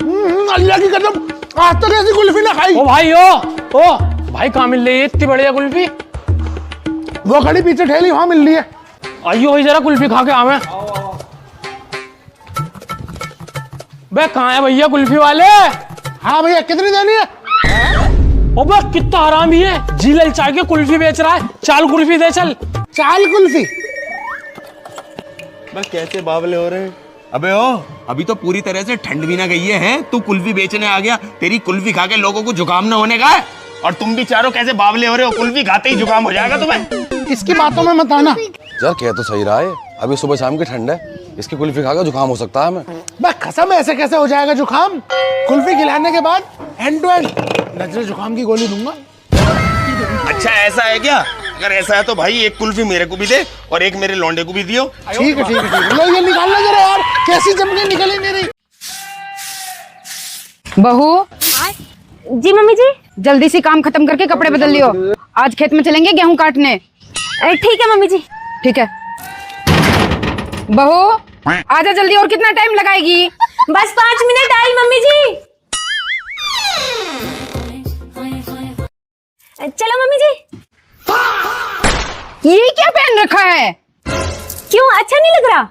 अल्लाह की कसम आज तक ऐसी कुल्फी ना खाई। ओ भाई कहाँ मिल रही है इतनी बढ़िया कुल्फी? वो खड़ी पीछे ठेली वहां मिल रही है। आइयो वही जरा कुल्फी खा के आवे। बे कहाँ है भैया कुल्फी वाले? हाँ भैया कितनी देनी है? ओ बे कितना हरामी है, जी ललचा के कुल्फी बेच रहा है। चाल कुल्फी दे चल। चाल कुल्फी? बस कैसे बावले हो रहे हैं? अबे ओ अभी तो पूरी तरह से ठंड भी ना गई है, तू कुल्फी बेचने आ गया। तेरी कुल्फी खा के लोगों को जुकाम ना होने का है। और तुम भी चारों कैसे बावले हो रहे हो? कुल्फी खाते ही जुकाम हो जाएगा तुम्हें। इसकी बातों में मत आना यार। कह तो सही रहा है, अभी सुबह शाम की ठंड है, इसकी कुल्फी खाकर जुकाम हो सकता है हमें। बस कसम ऐसे कैसे हो जाएगा जुकाम? कुल्फी खिलाने के बाद एंड टू एंड नजरे जुकाम की गोली दूंगा। अच्छा ऐसा है क्या? अगर ऐसा है तो भाई एक कुल्फी मेरे को भी दे और एक मेरे लौंडे को भी दियो। ठीक है ठीक है ठीक है। लो ये निकालना जरा यार, कैसी जम के निकली नहीं रही। बहू जी मम्मी जी। जल्दी से काम खत्म करके कपड़े बदल लियो, आज खेत में चलेंगे गेहूं काटने। ठीक है मम्मी जी। ठीक है बहू आजा जल्दी, और कितना टाइम लगाएगी? बस 5 मिनट आई मम्मी जी। चलो मम्मी जी। ये क्या पहन रखा है? क्यों अच्छा नहीं लग रहा?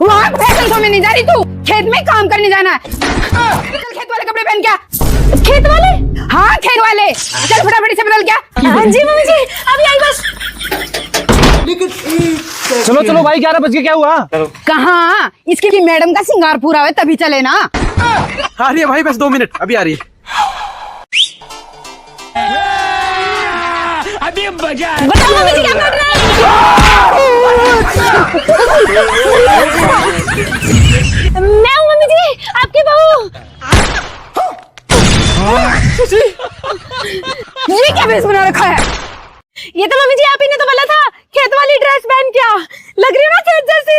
वहाँ फैशन शो में नहीं जा रही तू, खेत में काम करने जाना है। चल खेत वाले कपड़े पहन क्या। खेत वाले? हाँ खेत वाले, चल फटाफट से बदल क्या। हाँ जी मम्मी जी अभी आई बस। चलो चलो भाई 11 बज के क्या हुआ? कहाँ, इसकी मैडम का सिंगार पूरा हुआ तभी चले ना। आ रही है भाई, बस 2 मिनट अभी आ रही है। अभी मजा है। बताओ मम्मी जी क्या कर रहे हैं? मैं हूँ मम्मी जी आपकी बहू। ये क्या भेष बना रखा है? ये तो मम्मी जी आप ही ने तो बोला था खेत वाली ड्रेस पहन क्या, लग रही है ना खेत जैसी।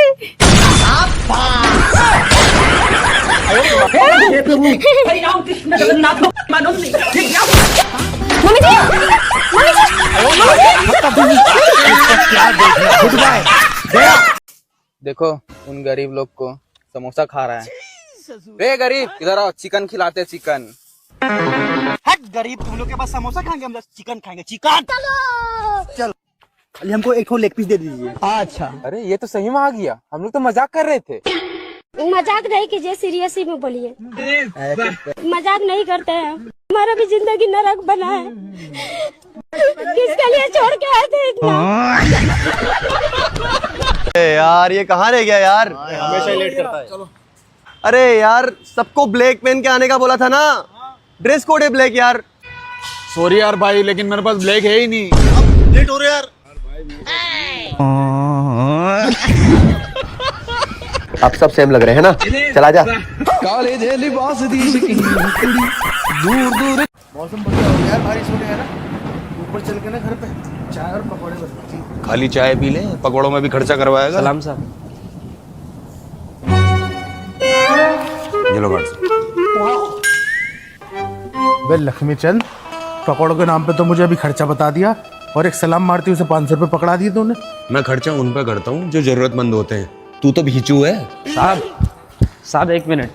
मम्मी जी देखो उन गरीब लोग को समोसा खा रहा है। रे गरीब इधर आओ, चिकन खिलाते चिकन। हट गरीब, तुम लोग के पास समोसा खाएंगे, हम लोग चिकन खाएंगे। चिकन चलो खाली हमको एक लेग पीस दे दीजिए। अच्छा अरे ये तो सही में आ गया, हम लोग तो मजाक कर रहे थे। मजाक नहीं कीजिए, सीरियस ही में बोलिए। मजाक नहीं करते हैं, हमारा भी जिंदगी नरक बना है। किसके लिए छोड़ के आए थे इतना? यार ये कहाँ रह गया यार? हमेशा लेट करता है। चलो अरे यार सबको ब्लैक पहन के आने का बोला था ना, ड्रेस कोड है ब्लैक यार। सॉरी यार भाई, लेकिन मेरे पास ब्लैक है ही नहीं। लेट हो रहे यार। आप सब सेम लग रहे हैं ना, चला जा। मौसम बढ़िया हो गया यार, बारिश हो गया है ना। ऊपर चल के ना घर पे चाय और पकौड़े बनते हैं। खाली चाय पी ले, पकौड़ों में भी खर्चा करवाएगा। सलाम साहब। ये लो गार्ड। बे लक्ष्मी चंद, पकौड़ों के नाम पे तो मुझे अभी खर्चा बता दिया और एक सलाम मारती उसे 500 रुपए पकड़ा दिए तूने। मैं खर्चा उन पे करता हूँ जो जरूरतमंद होते हैं, तू तो भीचू है। साहब 1 मिनट।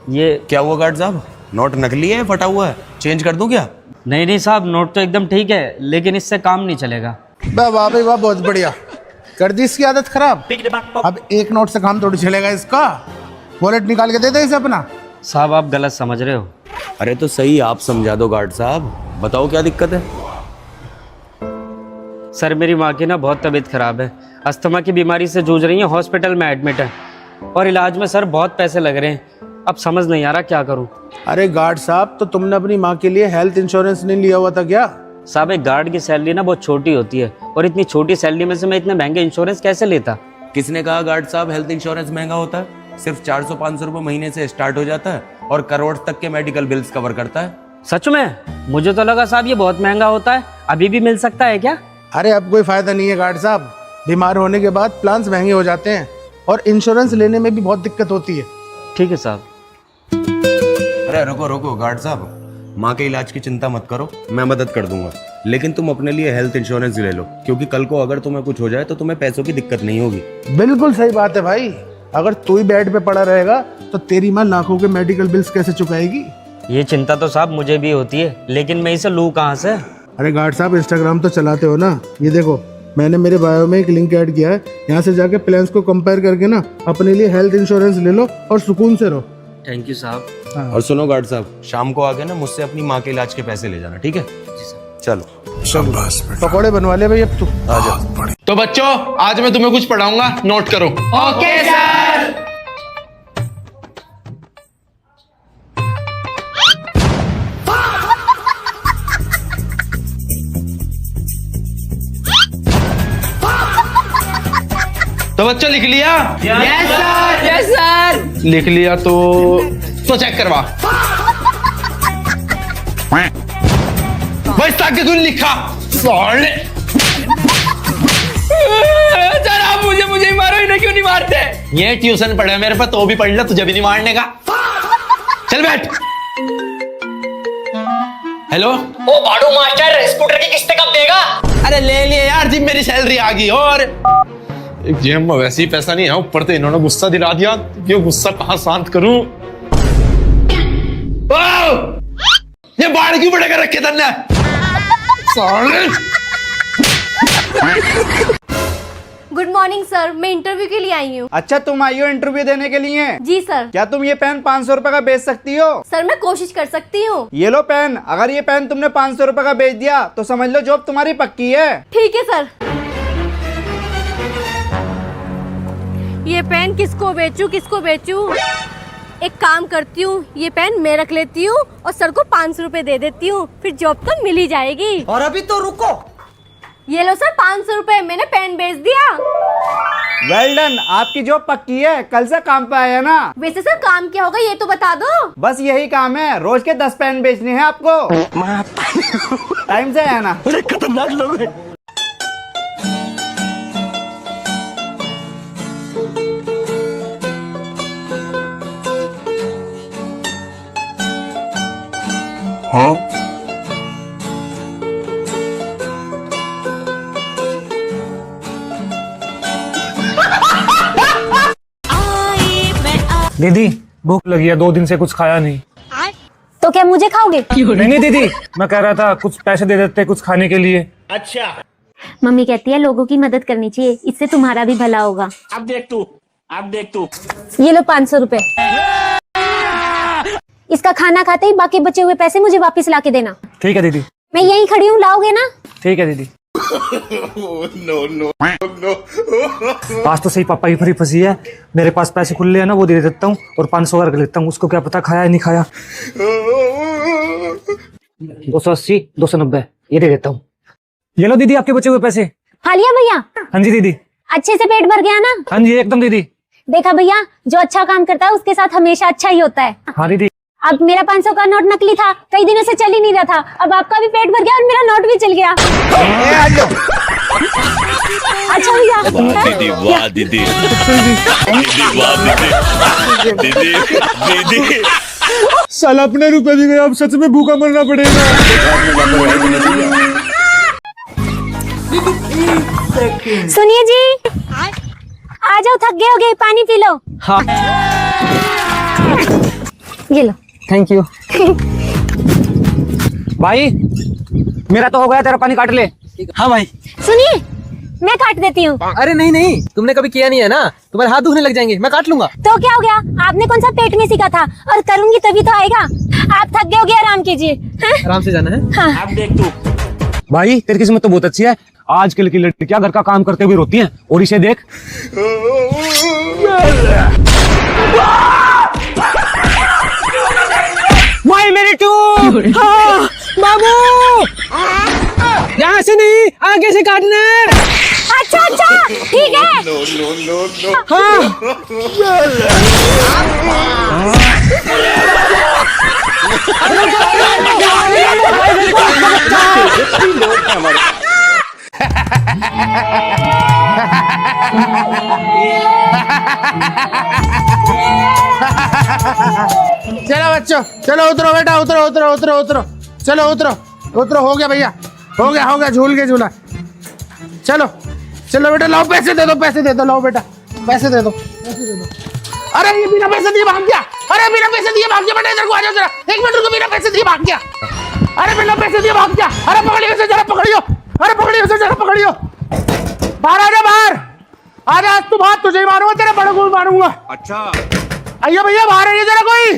ये क्या हुआ गार्ड साहब? नोट नकली है, फटा हुआ है, चेंज कर दूं क्या? नहीं साहब, नोट तो एकदम ठीक है, लेकिन इससे काम नहीं चलेगा। वाह वाह भाई वाह, बहुत बढ़िया। कर दी इसकी आदत खराब। अब एक नोट से काम थोड़ी चलेगा इसका। वॉलेट निकाल के दे दे इसे अपना। साहब आप गलत समझ रहे हो। अरे तो सही आप समझा दो गार्ड साहब, बताओ क्या दिक्कत है? सर मेरी माँ की ना बहुत तबीयत खराब है, अस्थमा की बीमारी से जूझ रही है, हॉस्पिटल में एडमिट है और इलाज में सर बहुत पैसे लग रहे हैं। अब समझ नहीं आ रहा क्या करूं। अरे गार्ड साहब, तो तुमने अपनी माँ के लिए हेल्थ इंश्योरेंस नहीं लिया हुआ था क्या? साहब एक गार्ड की सैलरी ना बहुत छोटी होती है और इतनी छोटी सैलरी में से मैं इतने महंगे इंश्योरेंस कैसे लेता? किसने कहा गार्ड साहब हेल्थ इंश्योरेंस महंगा होता है? सिर्फ 400-500 रुपए महीने से स्टार्ट हो जाता है और करोड़ तक के मेडिकल बिल्स कवर करता है। सच में? मुझे तो लगा साहब ये बहुत महंगा होता है। अभी भी मिल सकता है क्या? अरे अब कोई फायदा नहीं है गार्ड साहब, बीमार होने के बाद प्लान्स महंगे हो जाते हैं और इंश्योरेंस लेने में भी बहुत दिक्कत होती है। ठीक है साहब। अरे रुको गार्ड साहब, माँ के इलाज की चिंता मत करो, मैं मदद कर दूंगा, लेकिन तुम अपने लिए हेल्थ इंश्योरेंस ले लो, क्योंकि कल को अगर तुम्हें कुछ हो जाए तो तुम्हें पैसों की दिक्कत नहीं होगी। बिल्कुल सही बात है भाई, अगर तू ही बेड पे पड़ा रहेगा तो तेरी माँ लाखों के मेडिकल बिल्स कैसे चुकाएगी? ये चिंता तो साहब मुझे भी होती है, लेकिन मैं इसे लूँ कहाँ से? अरे गार्ड साहब, इंस्टाग्राम तो चलाते हो ना, ये देखो मैंने मेरे बायो में एक लिंक ऐड किया है, यहाँ से जाके प्लान्स को कंपेयर करके ना अपने लिए हेल्थ इंश्योरेंस ले लो और सुकून से रहो। थैंक यू साहब। और सुनो गार्ड साहब, शाम को आके ना मुझसे अपनी माँ के इलाज के पैसे ले जाना, ठीक है? चलो। पकौड़े बनवा ले भाई अब तू। तो बच्चों, आज मैं तुम्हें कुछ पढ़ाऊंगा, नोट करो। Okay sir. तो बच्चों लिख लिया? Yes sir. Yes sir. लिख लिया तो चेक करवा। बस ताकि तूने लिखा। सर आप मुझे ही मारो, इन्हें क्यों नहीं मारते? ये ट्यूशन पढ़े मेरे पास, तो भी पढ़ ले, तुझे भी नहीं मारने का। चल बैठ। हेलो, ओ बाडू मास्टर, स्कूटर की किस्त कब देगा? अरे ले लिए यार, जी मेरी सैलरी आ गई। और एक जेब में वैसे ही पैसा नहीं है, ऊपर से इन्होंने गुस्सा दिला दिया। ये गुस्सा कहाँ शांत करूं? ये बाढ़ क्यों बड़े कर रखे तन्ने? गुड मॉर्निंग सर, मैं इंटरव्यू के लिए आई हूँ। अच्छा, तुम आई हो इंटरव्यू देने के लिए? जी सर। क्या तुम ये पेन 500 रुपए का बेच सकती हो? सर मैं कोशिश कर सकती हूँ। ये लो पेन, अगर ये पेन तुमने 500 रुपए का बेच दिया तो समझ लो जॉब तुम्हारी पक्की है। ठीक है सर। ये पेन किसको बेचूं, किसको बेचूं? एक काम करती हूँ, ये पेन मैं रख लेती हूँ और सर को 500 रुपए दे देती हूँ, फिर जॉब तो मिल ही जाएगी। और अभी तो रुको। ये लो सर 500 रुपए, मैंने पेन बेच दिया। वेल डन, आपकी जॉब पक्की है, कल से काम पे आया ना। वैसे सर काम क्या होगा ये तो बता दो। बस यही काम है, रोज के 10 पेन बेचने हैं आपको। टाइम से आना। खतरनाक लोग हैं। हाँ? दीदी भूख लगी है, 2 दिन से कुछ खाया नहीं। तो क्या मुझे खाओगे? नहीं दीदी, मैं कह रहा था कुछ पैसे दे देते कुछ खाने के लिए। अच्छा। मम्मी कहती है लोगों की मदद करनी चाहिए, इससे तुम्हारा भी भला होगा। अब देख तू। ये लो 500 रुपए, इसका खाना खाते ही बाकी बचे हुए पैसे मुझे वापस ला के देना। ठीक है दीदी। मैं यहीं खड़ी हूँ, लाओगे ना? ठीक है दीदी। नो। आज तो सही पापा की फरी फंसी है। मेरे पास पैसे खुले हैं ना, वो दे देता हूँ और 500 रख लेता हूँ। उसको क्या पता खाया या नहीं खाया। 280, 290 ये दे देता हूँ। ये लो दीदी आपके बचे हुए पैसे। खा लिया भैया? हाँ जी दीदी। अच्छे से पेट भर गया ना? हाँ जी एकदम दीदी। देखा भैया, जो अच्छा काम करता है उसके साथ हमेशा अच्छा ही होता है। हाँ दीदी। अब मेरा 500 का नोट नकली था, कई दिनों से चल ही नहीं रहा था, अब आपका भी पेट भर गया और मेरा नोट भी चल गया। अच्छा भैया। दीदी वाह दीदी। दीदी साला अपने रुपए भी गए, अब सच में भूखा मरना पड़ेगा। सुनिए जी, आ जाओ, थक गए होगे, पानी पी लो। हाँ ये लो। Thank you. भाई मेरा तो हो गया, तेरा पानी काट ले। हाँ भाई। सुनिए, मैं काट देती हूँ। अरे नहीं, तुमने कभी किया नहीं है ना, तुम्हारे हाथ दुखने लग जाएंगे, मैं काट लूंगा। तो क्या हो गया, आपने कौन सा पेट में सीखा था, और करूंगी तभी तो आएगा। आप थक गए होगे, आराम कीजिए। आराम से जाना है। हाँ। अब देख तू। भाई तेरी किस्मत तो बहुत अच्छी है, आजकल की लड़कियां घर का काम करते हुए रोती हैं, और इसे देख। माय मेरी टू। हाँ, बाबू यहाँ से नहीं, आगे से काटना है। अच्छा ठीक है। चलो बच्चों, चलो उतरो बेटा, उतरो उतरो उतरो उतरो, चलो उतरो उतरो। हो गया भैया, हो गया, झूल के झूला। चलो चलो बेटा, लाओ पैसे दे दो, पैसे दे दो, लाओ बेटा पैसे दे दो। अरे ये बिना पैसे दिए भाग गया, अरे बिना पैसे दिए भाग गया, बेटा इधर को आ जाओ जरा, 1 मिनट रुको, बिना पैसे दिए भाग गया, अरे बिना पैसे दिए भाग गया, अरे पकड़िए उसे जरा, पकड़ियो, अरे पकड़िए उसे जरा, पकड़ियो, बाहर आ जा, बाहर आ जा, आज तू बात तुझे ही मारूंगा, तेरे बड़े को भी मारूंगा। अच्छा आइए भैया, बाहर आइए जरा कोई।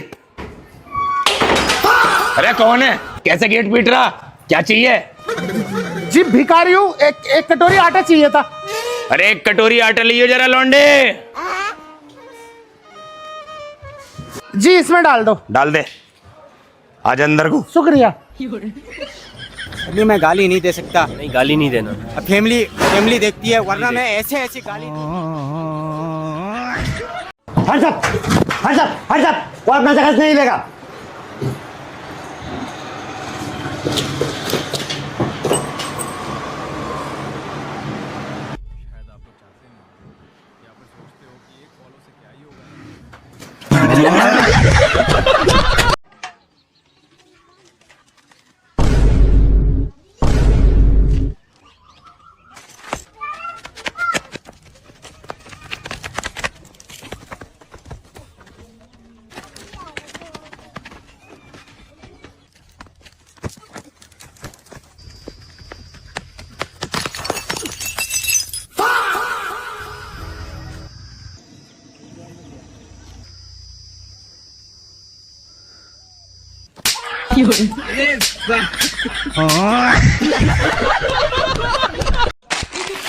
अरे कौन है, कैसे गेट पीट रहा, क्या चाहिए? जी भिखारी हूँ, एक कटोरी आटा चाहिए था। अरे 1 कटोरी आटा लियो जरा लौंडे। जी इसमें डाल दो। डाल दे, आज अंदर को। शुक्रिया। अभी मैं गाली नहीं दे सकता। नहीं गाली नहीं देना। अब फैमिली देखती है, वरना मैं ऐसे गाली। हट जा, वो अपना जगह नहीं लेगा।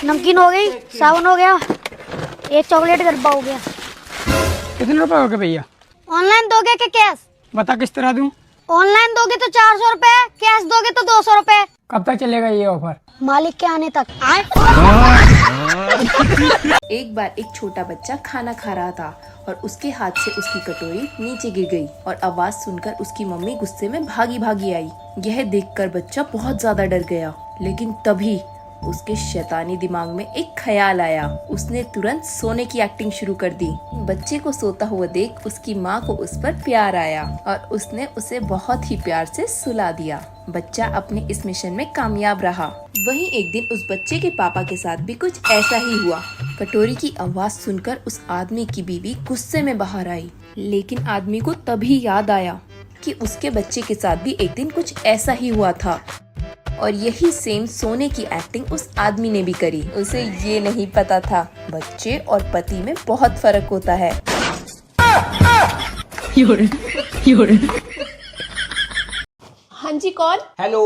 नमकीन हो गई, साबुन हो गया, एक चॉकलेट डब्बा हो गया। कितने रुपए हो गए भैया? ऑनलाइन दोगे कि कैश? बता किस तरह दूं? ऑनलाइन दोगे तो 400 रुपए, कैश दोगे तो 200 रुपए। कब तक चलेगा ये ऑफर? मालिक के आने तक। एक बार एक छोटा बच्चा खाना खा रहा था और उसके हाथ से उसकी कटोरी नीचे गिर गई और आवाज सुनकर उसकी मम्मी गुस्से में भागी आई। यह देखकर बच्चा बहुत ज्यादा डर गया, लेकिन तभी उसके शैतानी दिमाग में एक ख्याल आया। उसने तुरंत सोने की एक्टिंग शुरू कर दी। बच्चे को सोता हुआ देख उसकी माँ को उस पर प्यार आया और उसने उसे बहुत ही प्यार से सुला दिया। बच्चा अपने इस मिशन में कामयाब रहा। वहीं एक दिन उस बच्चे के पापा के साथ भी कुछ ऐसा ही हुआ। कटोरी की आवाज सुनकर उस आदमी की बीवी गुस्से में बाहर आई, लेकिन आदमी को तभी याद आया कि उसके बच्चे के साथ भी एक दिन कुछ ऐसा ही हुआ था और यही सेम सोने की एक्टिंग उस आदमी ने भी करी। उसे ये नहीं पता था बच्चे और पति में बहुत फर्क होता है। हाँ जी, कौन? Hello,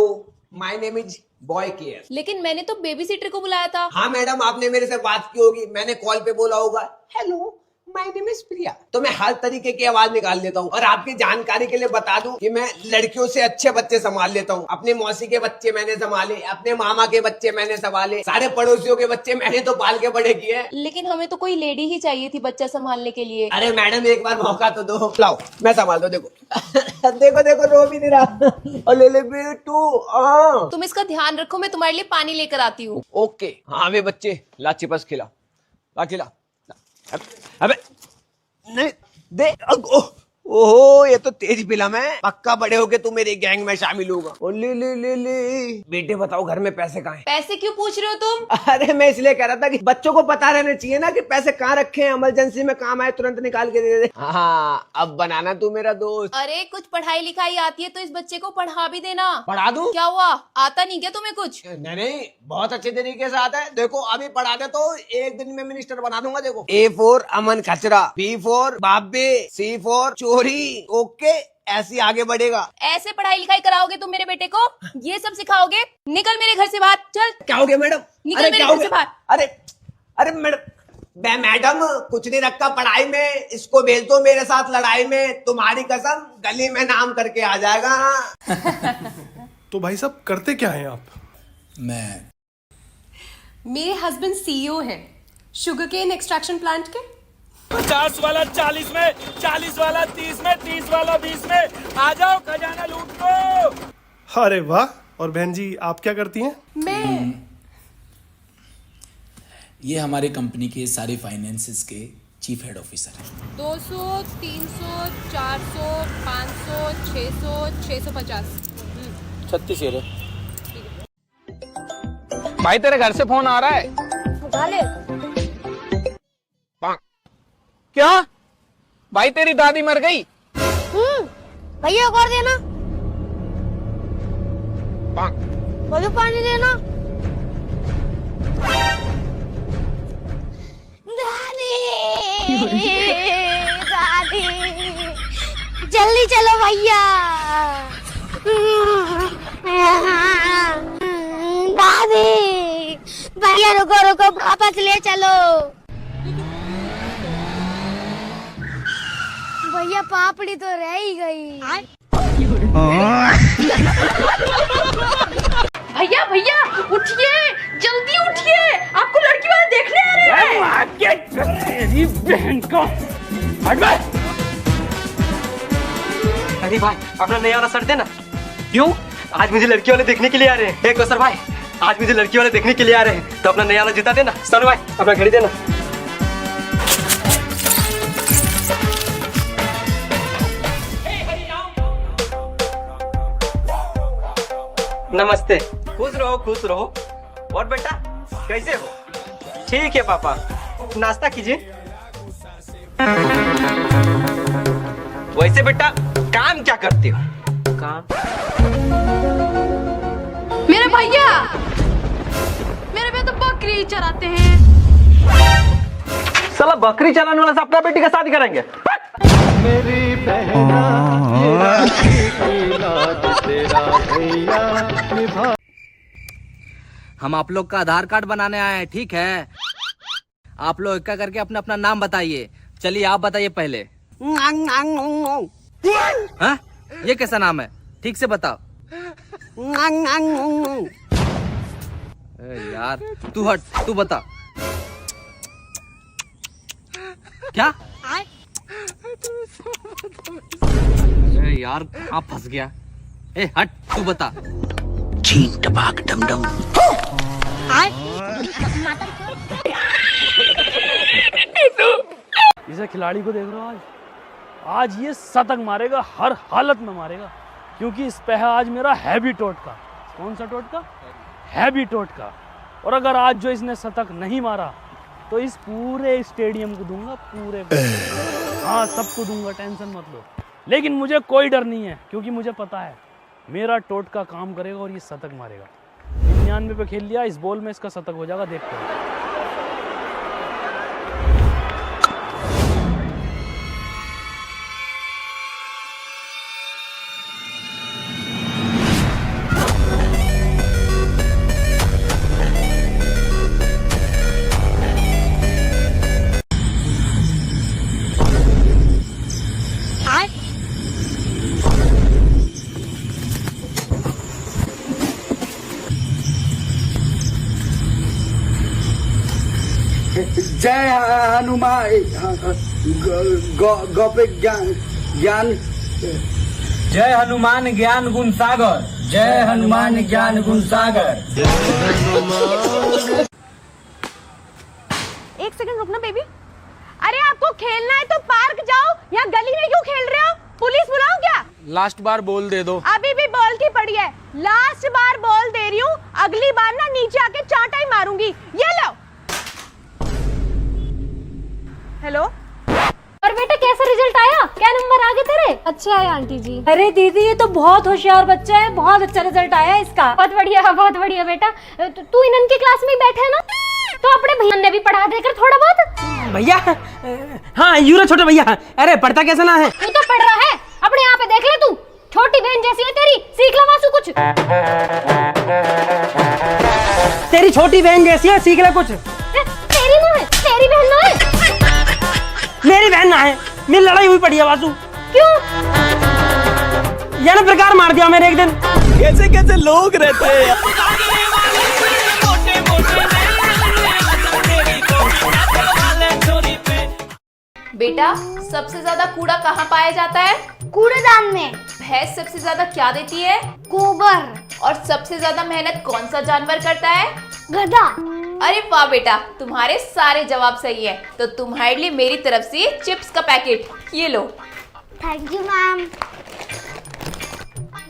my name is boy care. लेकिन मैंने तो बेबी सिटर को बुलाया था। हाँ मैडम, आपने मेरे से बात की होगी, मैंने कॉल पे बोला होगा हेलो माय नेम इज प्रिया। तो मैं हर तरीके की आवाज निकाल लेता हूँ। और आपकी जानकारी के लिए बता दूं कि मैं लड़कियों से अच्छे बच्चे संभाल लेता हूँ। अपने मौसी के बच्चे मैंने संभाले, अपने मामा के बच्चे मैंने संभाले, सारे पड़ोसियों के बच्चे मैंने तो पाल के बड़े किए। लेकिन हमें तो कोई लेडी ही चाहिए थी बच्चा संभालने के लिए। अरे मैडम एक बार मौका तो दो। लाओ मैं संभाल दो। देखो देखो रो भी नहीं रहा। और ले ले बेटू। तुम इसका ध्यान रखो, मैं तुम्हारे लिए पानी लेकर आती हूँ। ओके। हाँ वे बच्चे ला चिपस खिला, ला खिला। अबे नहीं दे। ओहो ये तो तेज फिल्म है। पक्का बड़े होके तू मेरी गैंग में शामिल होगा। ओ ले ले ले ले। बेटे बताओ घर में पैसे कहाँ हैं? पैसे क्यों पूछ रहे हो तुम? अरे मैं इसलिए कह रहा था कि बच्चों को पता रहना चाहिए ना कि पैसे कहाँ रखे हैं, इमरजेंसी में काम आए तुरंत निकाल के दे दे। हाँ अब बनाना तू मेरा दोस्त। अरे कुछ पढ़ाई लिखाई आती है तो इस बच्चे को पढ़ा भी देना। पढ़ा दूं? क्या हुआ, आता नहीं क्या तुम्हें कुछ? नहीं बहुत अच्छे तरीके से आता है। देखो अभी पढ़ा दे तो एक दिन में मिनिस्टर बना दूंगा। देखो A फॉर अमन खचरा, B फॉर बाबे, C फॉर चोरी। ओके ऐसी आगे बढ़ेगा। ऐसे पढ़ाई लिखाई कराओगे तुम मेरे बेटे को? ये सब सिखाओगे? निकल मेरे घर से बाहर, चल। क्या हो गया मैडम? निकल मेरे घर से बाहर। अरे मैडम कुछ नहीं रखा पढ़ाई में, इसको भेज दो मेरे साथ लड़ाई में, तुम्हारी कसम गली में नाम करके आ जाएगा। तो भाई साहब करते क्या हैं आप? मेरे हस्बैंड CEO हैं शुगरकेन एक्सट्रैक्शन प्लांट के। 50 वाला 40 में, 40 वाला 30 में, 30 वाला 20 में, आ जाओ खजाना लूट लो। अरे वाह। और बहन जी आप क्या करती हैं? मैं ये हमारे कंपनी के सारे फाइनेंसेस के चीफ हेड ऑफिसर हैं। 200, 300, 400, 500, 600, 650। 36 है। भाई तेरे घर से फोन आ रहा है। उठा ले। क्या भाई तेरी दादी मर गई? भैया को और देना, मुझे पानी देना। दादी दादी जल्दी चलो भैया। दादी भैया रुको रुको, वापस ले चलो। भैया पापड़ी तो रह ही गई। भैया भैया उठिए, जल्दी उठिए, आपको लड़की वाले देखने आ रहे हैं। तेरी बहन का हट बे। अरे भाई अपना नया वाला शर्ट देना। क्यों? आज मुझे लड़की वाले देखने के लिए आ रहे हैं। एक सर भाई, आज मुझे लड़की वाले देखने के लिए आ रहे हैं, तो अपना नया वाला जूता देना। सर भाई अपना घड़ी देना। नमस्ते। खुश रहो खुश रहो। और बेटा कैसे हो? ठीक है पापा, नाश्ता कीजिए। वैसे बेटा काम क्या करते हो? काम? मेरे भैया तो बकरी चराते हैं। साला बकरी चलाने वाला से अपना बेटी का शादी करेंगे? मेरी बहना हम आप लोग का आधार कार्ड बनाने आए हैं, ठीक है? आप लोग एक करके अपना अपना नाम बताइए। चलिए आप बताइए पहले। हाँ? ये कैसा नाम है? ठीक से बताओ। यार तू हट, तू बता। क्या? यार कहाँ फंस गया? ए हट, तू बता। चीन टपाक डम डम। इसे खिलाड़ी को देख रहे हो? आज ये शतक मारेगा, हर हालत में मारेगा, क्योंकि इस पे है आज मेरा हैवी टोटका। कौन सा टोटका? हैवी टोटका। और अगर आज जो इसने शतक नहीं मारा तो इस पूरे स्टेडियम को दूंगा, पूरे हाँ सबको दूंगा, टेंशन मत लो। लेकिन मुझे कोई डर नहीं है, क्योंकि मुझे पता है मेरा टोटका काम करेगा और ये शतक मारेगा। 99 पे खेल लिया, इस बॉल में इसका शतक हो जाएगा, देखते हैं। जय हनुमान गोपिक ज्ञान। जय हनुमान ज्ञान गुण सागर। जय हनुमान ज्ञान गुण सागर। एक सेकंड रुकना बेबी। अरे आपको खेलना है तो पार्क जाओ, यहाँ गली में क्यों खेल रहे हो? पुलिस बुलाऊं क्या? लास्ट बार बोल दे दो। अभी भी बॉल की पड़ी है, लास्ट बार बॉल दे रही हूँ, अगली बार ना नीचे आके चांटा ही मारूंगी। ये लो। हेलो। और बेटा कैसा रिजल्ट आया? क्या नंबर आ गए तेरे? अच्छा है आंटी जी। अरे दीदी ये तो बहुत होशियार बच्चा है, बहुत अच्छा रिजल्ट आया इसका। बहुत बढ़िया बेटा। तू इनकी क्लास में ही बैठा है ना, तो अपने भैया ने भी पढ़ा देकर थोड़ा बहुत। भैया हाँ यूरो छोटा भैया। अरे पढ़ता कैसा ना है? तू तो पढ़ रहा है, अपने यहाँ पे देख ले तू। छोटी बहन जैसी है तेरी, सीख ले वासु कुछ। तेरी छोटी बहन जैसी है, सीख ले कुछ। तेरी ना है, तेरी बहन ना है। मेरी बहन ना है, मेरी लड़ाई हुई पड़ी है वासु। क्यों? ये ना प्रकार मार दिया मैंने एक दिन। कैसे कैसे लोग रहते हैं। बेटा सबसे ज्यादा कूड़ा कहाँ पाया जाता है? कूड़ेदान में। भैंस सबसे ज्यादा क्या देती है? गोबर। और सबसे ज्यादा मेहनत कौन सा जानवर करता है? गधा। अरे वाह बेटा, तुम्हारे सारे जवाब सही है। तो तुम्हारे लिए मेरी तरफ से चिप्स का पैकेट, ये लो। Thank you ma'am.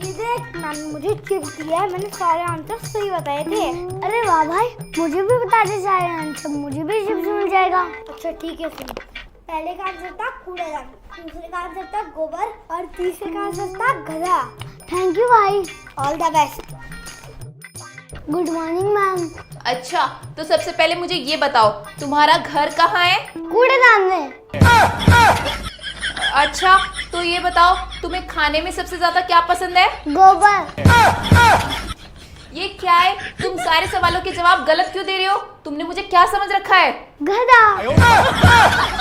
ये देख मैम मुझे चिप्स दिया है, मैंने सारे आंसर सही बताए थे। अरे वाह भाई, मुझे भी बता दे सारे आंसर, मुझे भी चिप्स मिल जाएगा। अच्छा ठीक है सर। पहले का आंसर था कूड़ेदान, दूसरे का आंसर था गोबर और तीसरे का आंसर था गधा। थैंक यू भाई, all the best. Good morning ma'am. अच्छा, तो सबसे पहले मुझे ये बताओ, तुम्हारा घर कहाँ है? कूड़ेदान में। अच्छा, तो ये बताओ, तुम्हें खाने में सबसे ज्यादा क्या पसंद है? गोबर। ये क्या है? तुम सारे सवालों के जवाब गलत क्यों दे रहे हो? तुमने मुझे क्या समझ रखा है? गधा।